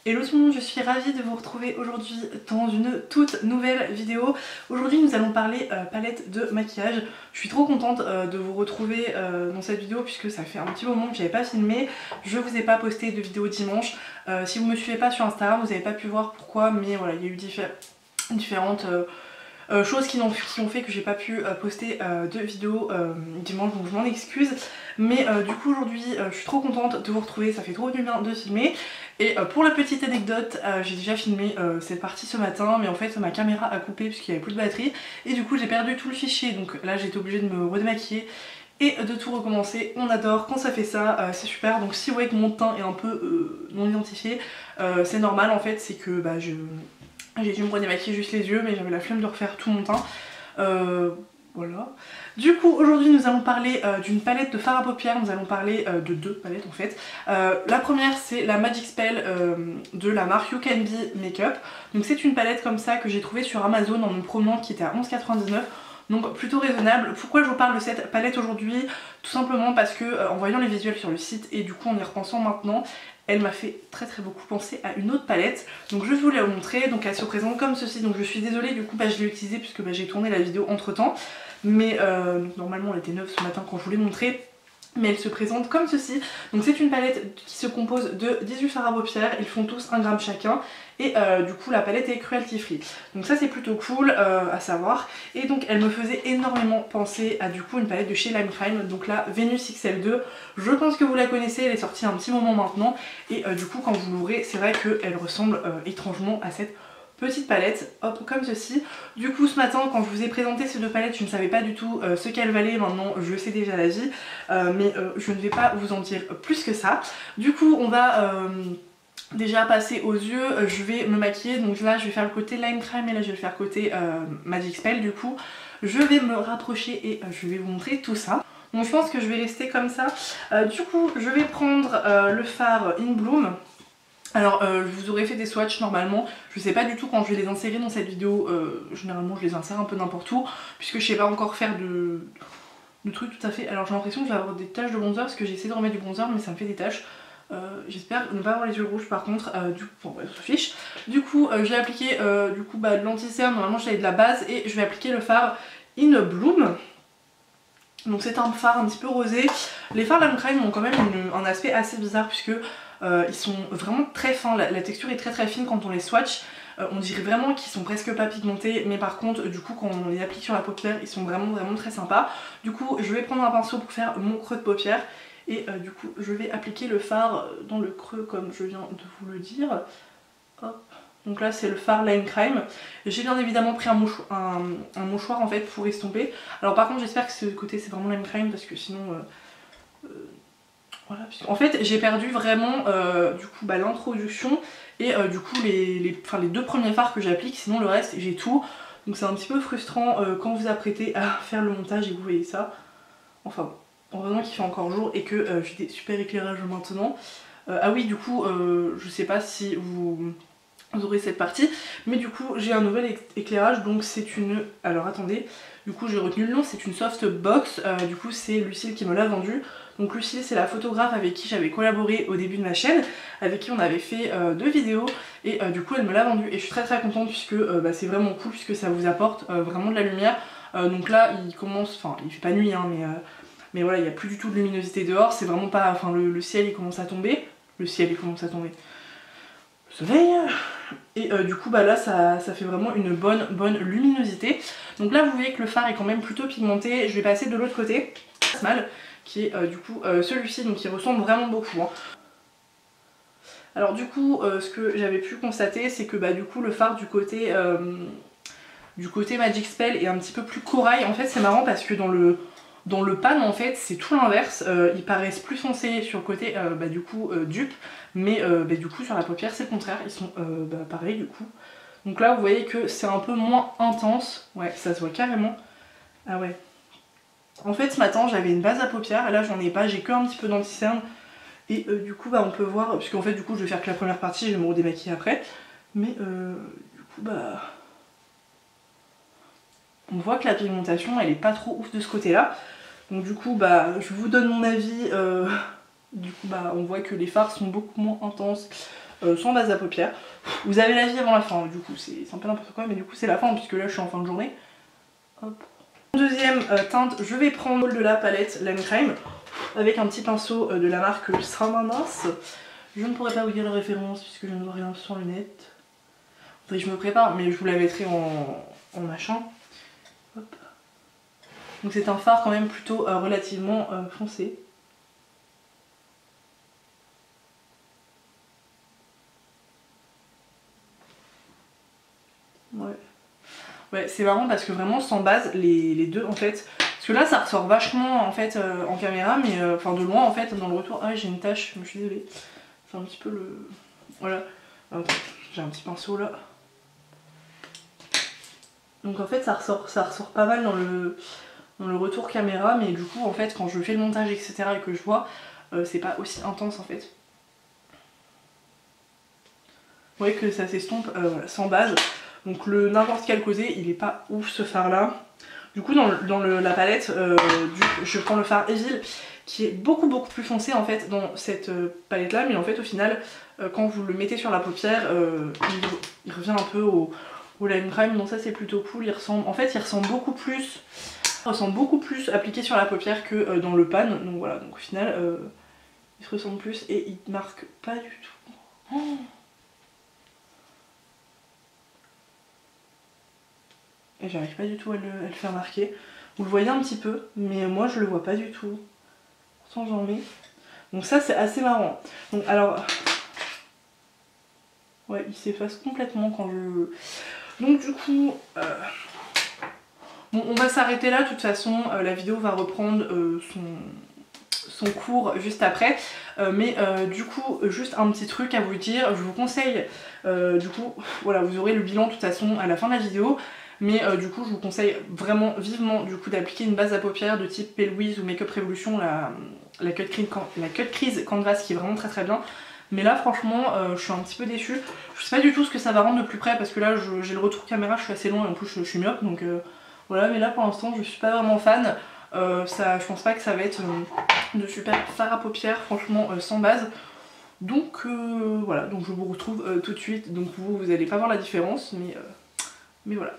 Hello tout le monde, je suis ravie de vous retrouver aujourd'hui dans une toute nouvelle vidéo. Aujourd'hui nous allons parler palette de maquillage. Je suis trop contente de vous retrouver dans cette vidéo puisque ça fait un petit moment que j'avais pas filmé. Je vous ai pas posté de vidéo dimanche. Si vous me suivez pas sur Instagram vous n'avez pas pu voir pourquoi, mais voilà, il y a eu différentes choses qui ont fait que j'ai pas pu poster de vidéo dimanche, donc je m'en excuse. Mais du coup aujourd'hui je suis trop contente de vous retrouver, ça fait trop du bien de filmer. Et pour la petite anecdote, j'ai déjà filmé cette partie ce matin, mais en fait ma caméra a coupé puisqu'il n'y avait plus de batterie. Et du coup j'ai perdu tout le fichier, donc là j'ai été obligée de me redémaquiller et de tout recommencer. On adore quand ça fait ça, c'est super. Donc si vous voyez que mon teint est un peu non identifié, c'est normal en fait, c'est que j'ai dû me redémaquiller juste les yeux, mais j'avais la flemme de refaire tout mon teint. Voilà. Du coup aujourd'hui nous allons parler d'une palette de fard à paupières, nous allons parler de deux palettes en fait. La première c'est la Magic Spell de la marque You Can Be Makeup. Donc c'est une palette comme ça que j'ai trouvée sur Amazon en me promenant, qui était à 11,99 €. Donc plutôt raisonnable. Pourquoi je vous parle de cette palette aujourd'hui? Tout simplement parce que en voyant les visuels sur le site et du coup en y repensant maintenant, elle m'a fait très beaucoup penser à une autre palette. Donc je vais vous la montrer. Donc elle se présente comme ceci. Donc je suis désolée, du coup je l'ai utilisée puisque j'ai tourné la vidéo entre temps. Mais normalement elle était neuve ce matin quand je vous l'ai montrée. Mais elle se présente comme ceci. Donc c'est une palette qui se compose de 18 fards à paupières, ils font tous 1 gramme chacun. Et du coup la palette est cruelty free. Donc ça c'est plutôt cool à savoir. Et donc elle me faisait énormément penser à du coup une palette de chez Lime Crime. Donc la Venus XL2, je pense que vous la connaissez, elle est sortie un petit moment maintenant. Et du coup quand vous l'ouvrez c'est vrai qu'elle ressemble étrangement à cette petite palette, hop, comme ceci. Du coup ce matin quand je vous ai présenté ces deux palettes je ne savais pas du tout ce qu'elles valaient. Maintenant je sais déjà la vie, mais je ne vais pas vous en dire plus que ça. Du coup on va déjà passer aux yeux. Je vais me maquiller, donc là je vais faire le côté Lime Crime et là je vais le faire côté Magic Spell. Du coup je vais me rapprocher et je vais vous montrer tout ça. Donc je pense que je vais rester comme ça. Du coup je vais prendre le fard In Bloom. Alors je vous aurais fait des swatchs normalement, je sais pas du tout quand je vais les insérer dans cette vidéo, généralement je les insère un peu n'importe où, puisque je sais pas encore faire de trucs tout à fait. Alors j'ai l'impression que je vais avoir des taches de bronzer parce que j'ai essayé de remettre du bronzer mais ça me fait des taches. J'espère ne pas avoir les yeux rouges par contre, du coup, bon bref, on se fiche. Du coup j'ai appliqué de l'anti-cerne, normalement j'avais de la base et je vais appliquer le fard In Bloom. Donc c'est un fard un petit peu rosé. Les fards Lime Crime ont quand même un aspect assez bizarre puisque ils sont vraiment très fins, la texture est très fine quand on les swatch. On dirait vraiment qu'ils sont presque pas pigmentés, mais par contre du coup quand on les applique sur la paupière ils sont vraiment très sympas. Du coup je vais prendre un pinceau pour faire mon creux de paupière et du coup je vais appliquer le fard dans le creux comme je viens de vous le dire. Hop. Donc là c'est le fard Lime Crime. J'ai bien évidemment pris un mouchoir en fait pour estomper. Alors par contre j'espère que ce côté c'est vraiment Lime Crime parce que sinon voilà, en fait j'ai perdu vraiment du coup l'introduction et du coup les deux premiers fards que j'applique, sinon le reste j'ai tout. Donc c'est un petit peu frustrant quand vous apprêtez à faire le montage et que vous voyez ça. Enfin heureusement qu'il fait encore jour et que j'ai des super éclairages maintenant. Ah oui du coup je sais pas si vous aurez cette partie, mais du coup j'ai un nouvel éclairage, donc c'est une... Alors attendez, du coup j'ai retenu le nom, c'est une soft box, du coup c'est Lucille qui me l'a vendu. Donc Lucille c'est la photographe avec qui j'avais collaboré au début de ma chaîne, avec qui on avait fait 2 vidéos et du coup elle me l'a vendu et je suis très contente puisque c'est vraiment cool puisque ça vous apporte vraiment de la lumière. Donc là il commence, enfin il fait pas nuit hein, mais voilà il n'y a plus du tout de luminosité dehors, c'est vraiment pas, enfin le ciel il commence à tomber, le soleil. Et du coup là ça fait vraiment une bonne luminosité. Donc là vous voyez que le fard est quand même plutôt pigmenté. Je vais passer de l'autre côté, qui est du coup celui-ci, donc il ressemble vraiment beaucoup hein. Alors du coup ce que j'avais pu constater c'est que du coup le fard du côté Magic Spell est un petit peu plus corail. En fait c'est marrant parce que dans le pan en fait c'est tout l'inverse, ils paraissent plus foncés sur le côté du coup dupe, mais du coup sur la paupière c'est le contraire, ils sont pareils du coup. Donc là vous voyez que c'est un peu moins intense, ouais ça se voit carrément. Ah ouais. En fait ce matin j'avais une base à paupières et là j'en ai pas, j'ai que un petit peu d'anti-cerne. Et du coup on peut voir, puisqu'en fait du coup je vais faire que la première partie, je vais me redémaquiller après. Mais du coup on voit que la pigmentation elle est pas trop ouf de ce côté là. Donc du coup je vous donne mon avis. Du coup on voit que les fards sont beaucoup moins intenses sans base à paupières. Vous avez l'avis avant la fin, du coup c'est un peu n'importe quoi, mais du coup c'est la fin puisque là je suis en fin de journée. Hop. Deuxième teinte, je vais prendre de la palette Lime Crime avec un petit pinceau de la marque Stramanas. Je ne pourrais pas vous dire la référence puisque je ne vois rien sans lunettes. Faudrait que je me prépare, mais je vous la mettrai en machin. Hop. Donc c'est un fard quand même plutôt relativement foncé. Ouais, c'est marrant parce que vraiment sans base, les deux en fait. Parce que là ça ressort vachement en fait en caméra, mais enfin de loin en fait dans le retour. Ah j'ai une tache, je suis désolée. C'est un petit peu le. Voilà. J'ai un petit pinceau là. Donc en fait ça ressort pas mal dans le retour caméra, mais du coup en fait quand je fais le montage etc et que je vois, c'est pas aussi intense en fait. Vous voyez que ça s'estompe voilà, sans base. Donc le n'importe quel côté, il est pas ouf ce fard là. Du coup dans la palette, je prends le fard Evil qui est beaucoup plus foncé en fait dans cette palette là, mais en fait au final quand vous le mettez sur la paupière, il revient un peu au Lime Crime, donc ça c'est plutôt cool. Il ressemble beaucoup plus appliqué sur la paupière que dans le pan, donc voilà, donc au final il se ressemble plus et il marque pas du tout. Oh, et j'arrive pas du tout à le faire marquer. Vous le voyez un petit peu, mais moi je le vois pas du tout. Pourtant j'en mets. Donc ça c'est assez marrant. Donc alors... ouais, il s'efface complètement quand je... Donc du coup... bon, on va s'arrêter là, de toute façon la vidéo va reprendre son cours juste après. Mais du coup, juste un petit truc à vous dire, je vous conseille, du coup, voilà, vous aurez le bilan de toute façon à la fin de la vidéo. Mais du coup je vous conseille vraiment vivement du coup d'appliquer une base à paupières de type P. Louise ou Makeup Revolution, la Cut Crease Canvas qui est vraiment très bien. Mais là franchement je suis un petit peu déçue. Je sais pas du tout ce que ça va rendre de plus près parce que là j'ai le retour caméra, je suis assez loin et en plus je suis myope donc voilà, mais là pour l'instant je suis pas vraiment fan. Je pense pas que ça va être de super fard à paupières franchement sans base. Donc voilà, donc je vous retrouve tout de suite. Donc vous allez pas voir la différence mais voilà.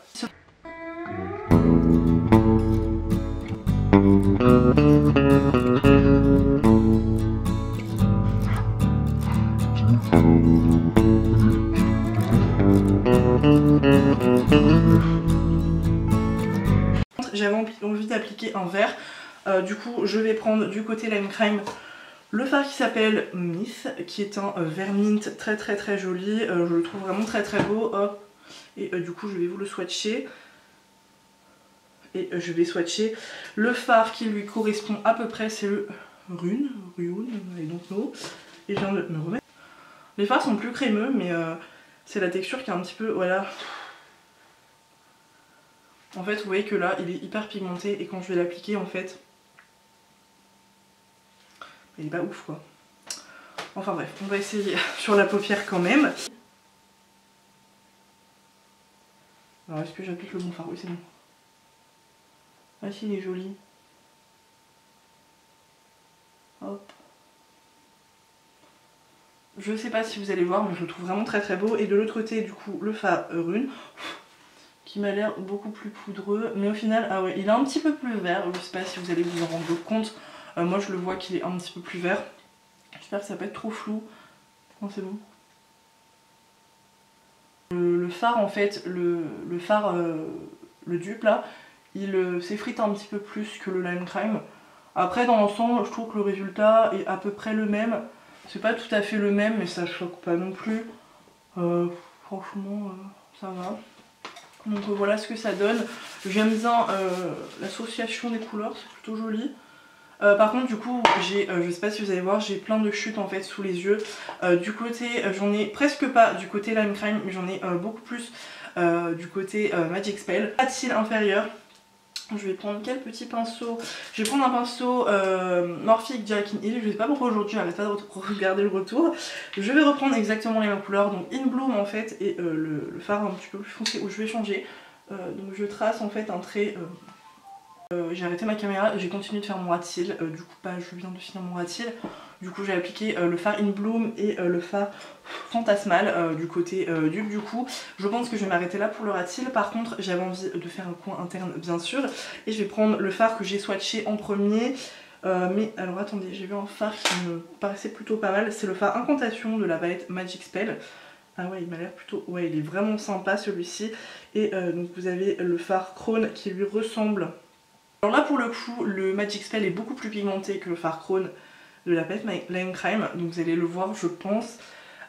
J'avais envie d'appliquer un vert. Du coup je vais prendre du côté Lime Crime le fard qui s'appelle Myth, qui est un vert mint très joli. Je le trouve vraiment très beau. Hop. Et du coup je vais vous le swatcher. Et je vais swatcher le fard qui lui correspond à peu près, c'est le Rune, I don't know. Et je viens de me remettre. Les fards sont plus crémeux, mais c'est la texture qui est un petit peu, voilà. En fait, vous voyez que là, il est hyper pigmenté et quand je vais l'appliquer, en fait, il est pas ouf, quoi. Enfin bref, on va essayer sur la paupière quand même. Alors, est-ce que j'applique le bon fard? Oui, c'est bon. Ah si, il est joli. Hop. Je sais pas si vous allez voir, mais je le trouve vraiment très beau. Et de l'autre côté, du coup, le fard Rune, qui m'a l'air beaucoup plus poudreux. Mais au final, ah ouais, il est un petit peu plus vert. Je sais pas si vous allez vous en rendre compte. Moi, je le vois qu'il est un petit peu plus vert. J'espère que ça va pas être trop flou. Non, c'est bon. Le fard, en fait, le fard, le dupe là, il s'effrite un petit peu plus que le Lime Crime. Après, dans l'ensemble, je trouve que le résultat est à peu près le même. C'est pas tout à fait le même, mais ça choque pas non plus. Franchement, ça va. Donc voilà ce que ça donne. J'aime bien l'association des couleurs, c'est plutôt joli. Par contre du coup je sais pas si vous allez voir, j'ai plein de chutes en fait sous les yeux. Du côté, j'en ai presque pas du côté Lime Crime, mais j'en ai beaucoup plus du côté Magic Spell. Pas de cils inférieur. Je vais prendre quel petit pinceau? Je vais prendre un pinceau Morphic Jack in Hill. Je sais pas pourquoi aujourd'hui j'arrête pas de regarder le retour. Je vais reprendre exactement les mêmes couleurs, donc In Bloom en fait, et le fard un petit peu plus foncé où je vais changer. Donc je trace en fait un trait J'ai arrêté ma caméra, j'ai continué de faire mon ras de cils, du coup je viens de finir mon ras de cils. Du coup j'ai appliqué le fard In Bloom et le fard Fantasmal du côté dupe. Du coup je pense que je vais m'arrêter là pour le ras de cils. Par contre j'avais envie de faire un coin interne bien sûr, et je vais prendre le fard que j'ai swatché en premier. Mais alors attendez, j'ai vu un fard qui me paraissait plutôt pas mal, c'est le fard Incantation de la palette Magic Spell. Ah ouais, il m'a l'air plutôt... Ouais, il est vraiment sympa celui-ci. Et donc vous avez le fard Crown qui lui ressemble. Alors là pour le coup, le Magic Spell est beaucoup plus pigmenté que le fard Crown de la palette Lime Crime. Donc vous allez le voir je pense.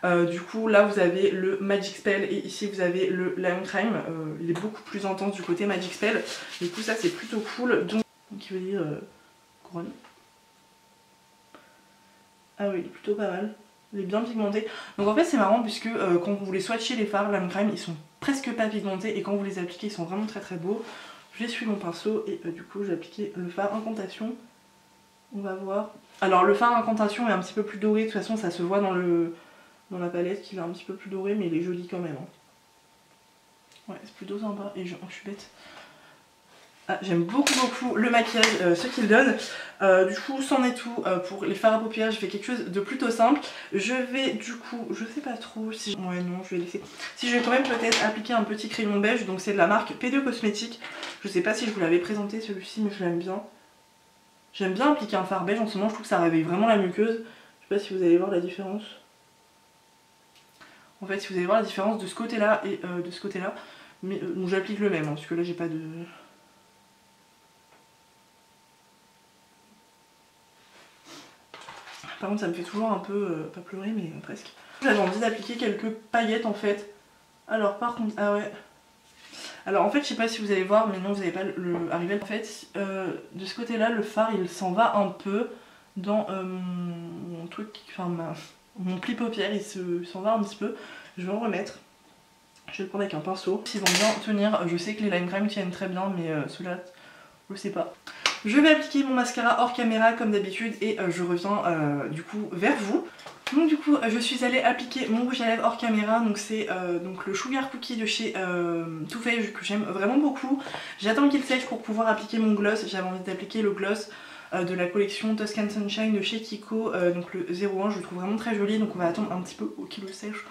Du coup là vous avez le Magic Spell et ici vous avez le Lime Crime. Il est beaucoup plus intense du côté Magic Spell. Du coup ça c'est plutôt cool. Donc il veut dire Crown. Ah oui, il est plutôt pas mal. Il est bien pigmenté. Donc en fait c'est marrant puisque quand vous les swatchez les fards Lime Crime, ils sont presque pas pigmentés et quand vous les appliquez ils sont vraiment très bon. J'ai suivi mon pinceau et du coup j'ai appliqué le fard Incantation. On va voir. Alors le fard Incantation est un petit peu plus doré, de toute façon ça se voit dans la palette qu'il est un petit peu plus doré, mais il est joli quand même. Hein. Ouais, c'est plutôt sympa et je suis bête. Ah, j'aime beaucoup le maquillage, ce qu'il donne. Du coup, c'en est tout pour les fards à paupières. Je fais quelque chose de plutôt simple. Je vais du coup, je sais pas trop si... Ouais non, je vais laisser. Si je vais quand même peut-être appliquer un petit crayon beige. Donc c'est de la marque P2 Cosmetics. Je sais pas si je vous l'avais présenté celui-ci, mais je l'aime bien. J'aime bien appliquer un fard beige. En ce moment, je trouve que ça réveille vraiment la muqueuse. Je sais pas si vous allez voir la différence. En fait, si vous allez voir la différence de ce côté-là et de ce côté-là. Mais bon, j'applique le même, hein, parce que là, j'ai pas de... Par contre ça me fait toujours un peu, pas pleurer mais presque. J'avais envie d'appliquer quelques paillettes en fait. Alors par contre, ah ouais. Alors en fait je sais pas si vous allez voir mais non vous n'allez pas arriver. En fait de ce côté là le fard il s'en va un peu dans mon truc, enfin mon pli paupière il s'en va un petit peu. Je vais en remettre. Je vais le prendre avec un pinceau. Ils vont bien tenir, je sais que les Lime Crime tiennent très bien mais ceux-là je sais pas. Je vais appliquer mon mascara hors caméra comme d'habitude et je reviens du coup vers vous. Donc du coup je suis allée appliquer mon rouge à lèvres hors caméra, donc c'est donc le Sugar Cookie de chez Too Faced que j'aime vraiment beaucoup. J'attends qu'il sèche pour pouvoir appliquer mon gloss. J'avais envie d'appliquer le gloss de la collection Tuscan Sunshine de chez Kiko, donc le 01, je le trouve vraiment très joli, donc on va attendre un petit peu qu'il le sèche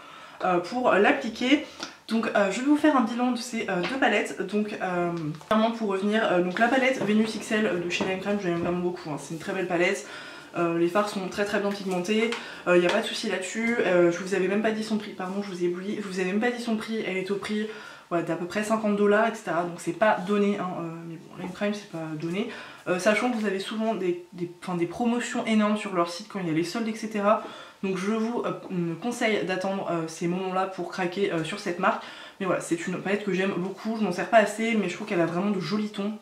pour l'appliquer. Donc je vais vous faire un bilan de ces deux palettes. Donc clairement pour revenir, donc la palette Venus XL de chez Lime Crime, j'aime vraiment beaucoup, hein. C'est une très belle palette. Les fards sont très bien pigmentés, il n'y a pas de souci là-dessus. Je vous avais même pas dit son prix, pardon je vous ai ébloui, je vous avais même pas dit son prix, elle est au prix ouais, d'à peu près 50 $, etc. Donc c'est pas donné, hein, mais bon, Lime Crime c'est pas donné. Sachant que vous avez souvent des promotions énormes sur leur site quand il y a les soldes, etc. Donc je vous conseille d'attendre ces moments-là pour craquer sur cette marque. Mais voilà, c'est une palette que j'aime beaucoup, je m'en sers pas assez, mais je trouve qu'elle a vraiment de jolis tons.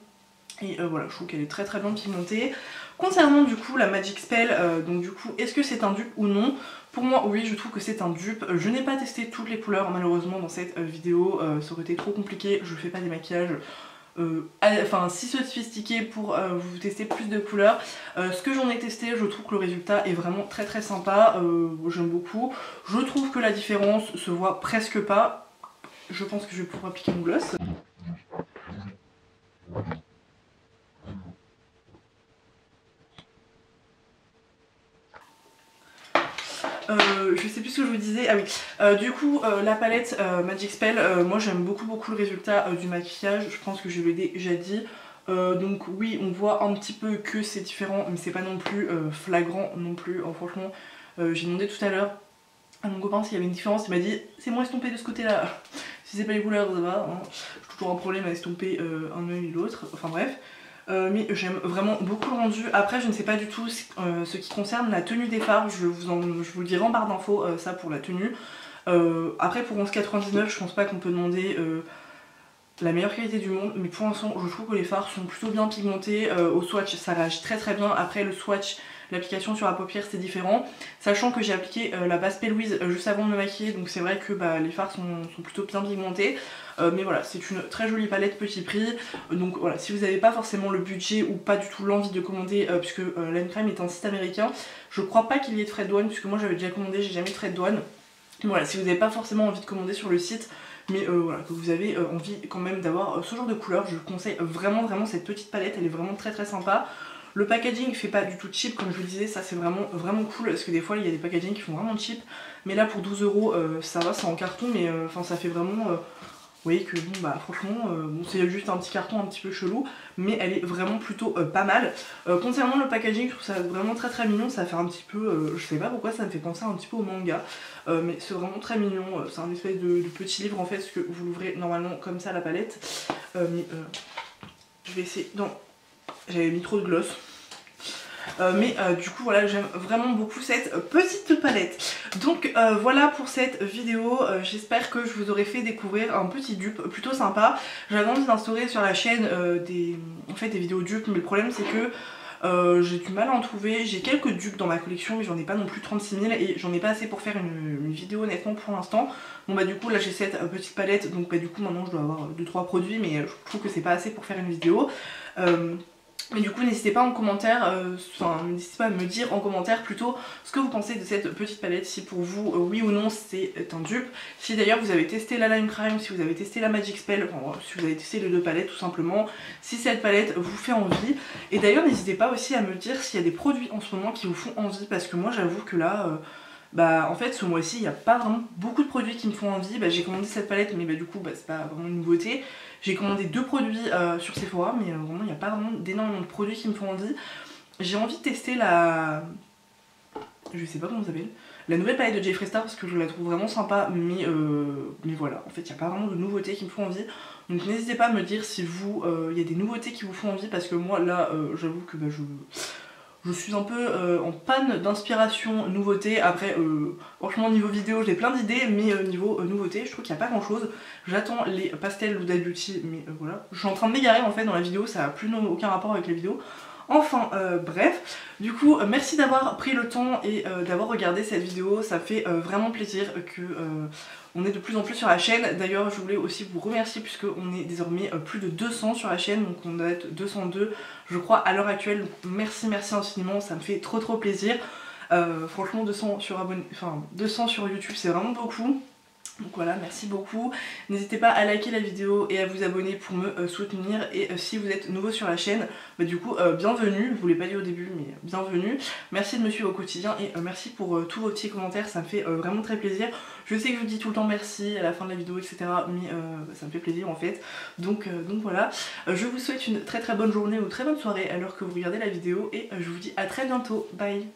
Et voilà, je trouve qu'elle est très bien pigmentée. Concernant du coup la Magic Spell, donc du coup, est-ce que c'est un dupe ou non? Pour moi, oui, je trouve que c'est un dupe. Je n'ai pas testé toutes les couleurs malheureusement dans cette vidéo, ça aurait été trop compliqué, je fais pas des maquillages... enfin si sophistiqué pour vous tester plus de couleurs. Ce que j'en ai testé, je trouve que le résultat est vraiment très sympa, j'aime beaucoup. Je trouve que la différence se voit presque pas. Je pense que je vais pouvoir appliquer mon gloss. Je sais plus ce que je vous disais, ah oui, du coup la palette Magic Spell, moi j'aime beaucoup le résultat du maquillage, je pense que je l'ai déjà dit. Donc oui on voit un petit peu que c'est différent mais c'est pas non plus flagrant non plus, franchement j'ai demandé tout à l'heure à mon copain s'il y avait une différence, il m'a dit c'est moins estompé de ce côté là, si c'est pas les couleurs ça va, hein. J'ai toujours un problème à estomper un œil ou l'autre, enfin bref. Mais j'aime vraiment beaucoup le rendu. Après je ne sais pas du tout ce qui concerne la tenue des fards, je vous le dirai en barre d'infos ça pour la tenue. Après pour 11,99 je pense pas qu'on peut demander la meilleure qualité du monde, mais pour l'instant je trouve que les fards sont plutôt bien pigmentés. Au swatch ça réagit très bien, après le swatch, l'application sur la paupière c'est différent. Sachant que j'ai appliqué la base P. Louise juste avant de me maquiller, donc c'est vrai que les fards sont plutôt bien pigmentés. Mais voilà, c'est une très jolie palette petit prix. Donc voilà, si vous n'avez pas forcément le budget ou pas du tout l'envie de commander, puisque Lime Crime est un site américain, je crois pas qu'il y ait de frais de douane, puisque moi j'avais déjà commandé, j'ai jamais eu de frais de douane. Voilà, si vous n'avez pas forcément envie de commander sur le site, mais voilà, que vous avez envie quand même d'avoir ce genre de couleur, je vous conseille vraiment cette petite palette, elle est vraiment très sympa. Le packaging fait pas du tout cheap, comme je vous le disais, ça c'est vraiment cool, parce que des fois il y a des packagings qui font vraiment cheap, mais là pour 12 € ça va, c'est en carton, mais enfin ça fait vraiment... vous voyez que bon bah franchement bon, c'est juste un petit carton un petit peu chelou, mais elle est vraiment plutôt pas mal. Concernant le packaging, je trouve ça vraiment très mignon, ça fait un petit peu, je sais pas pourquoi ça me fait penser un petit peu au manga, mais c'est vraiment très mignon, c'est un espèce de petit livre en fait, parce que vous l'ouvrez normalement comme ça la palette, mais je vais essayer, non, j'avais mis trop de gloss. Du coup voilà, j'aime vraiment beaucoup cette petite palette. Donc voilà pour cette vidéo, j'espère que je vous aurai fait découvrir un petit dupe plutôt sympa. J'avais envie d'instaurer sur la chaîne des vidéos dupes, mais le problème c'est que j'ai du mal à en trouver. J'ai quelques dupes dans ma collection, mais j'en ai pas non plus 36 000 et j'en ai pas assez pour faire une vidéo honnêtement pour l'instant. Bon bah du coup là j'ai cette petite palette, donc bah du coup maintenant je dois avoir 2-3 produits, mais je trouve que c'est pas assez pour faire une vidéo. Mais du coup n'hésitez pas en commentaire, n'hésitez pas à me dire en commentaire plutôt ce que vous pensez de cette petite palette, si pour vous oui ou non c'est un dupe, si d'ailleurs vous avez testé la Lime Crime, si vous avez testé la Magic Spell, enfin, si vous avez testé les deux palettes tout simplement, si cette palette vous fait envie. Et d'ailleurs n'hésitez pas aussi à me dire s'il y a des produits en ce moment qui vous font envie, parce que moi j'avoue que là... bah en fait ce mois-ci il n'y a pas vraiment beaucoup de produits qui me font envie. Bah, j'ai commandé cette palette mais bah du coup bah, c'est pas vraiment une nouveauté. J'ai commandé 2 produits sur Sephora, mais vraiment il n'y a pas vraiment d'énormément de produits qui me font envie. J'ai envie de tester la... je sais pas comment ça s'appelle. La nouvelle palette de Jeffree Star parce que je la trouve vraiment sympa, mais voilà, en fait il n'y a pas vraiment de nouveautés qui me font envie. Donc n'hésitez pas à me dire si vous, il y a des nouveautés qui vous font envie, parce que moi là j'avoue que bah, je suis un peu en panne d'inspiration nouveauté. Après franchement niveau vidéo j'ai plein d'idées, mais niveau nouveauté je trouve qu'il n'y a pas grand chose. J'attends les pastels Huda Beauty, mais voilà. Je suis en train de m'égarer en fait dans la vidéo, ça n'a plus aucun rapport avec la vidéo. Enfin bref, du coup merci d'avoir pris le temps et d'avoir regardé cette vidéo, ça fait vraiment plaisir que on est de plus en plus sur la chaîne. D'ailleurs je voulais aussi vous remercier puisque on est désormais plus de 200 sur la chaîne, donc on doit être 202 je crois à l'heure actuelle, donc merci infiniment, ça me fait trop plaisir. Franchement 200 sur YouTube c'est vraiment beaucoup. Donc voilà, merci beaucoup. N'hésitez pas à liker la vidéo et à vous abonner pour me soutenir. Et si vous êtes nouveau sur la chaîne, bah du coup bienvenue. Je vous l'ai pas dit au début, mais bienvenue. Merci de me suivre au quotidien et merci pour tous vos petits commentaires, ça me fait vraiment très plaisir. Je sais que je vous dis tout le temps merci à la fin de la vidéo, etc. Mais ça me fait plaisir en fait. Donc voilà, je vous souhaite une très bonne journée ou très bonne soirée à l'heure que vous regardez la vidéo. Et je vous dis à très bientôt. Bye.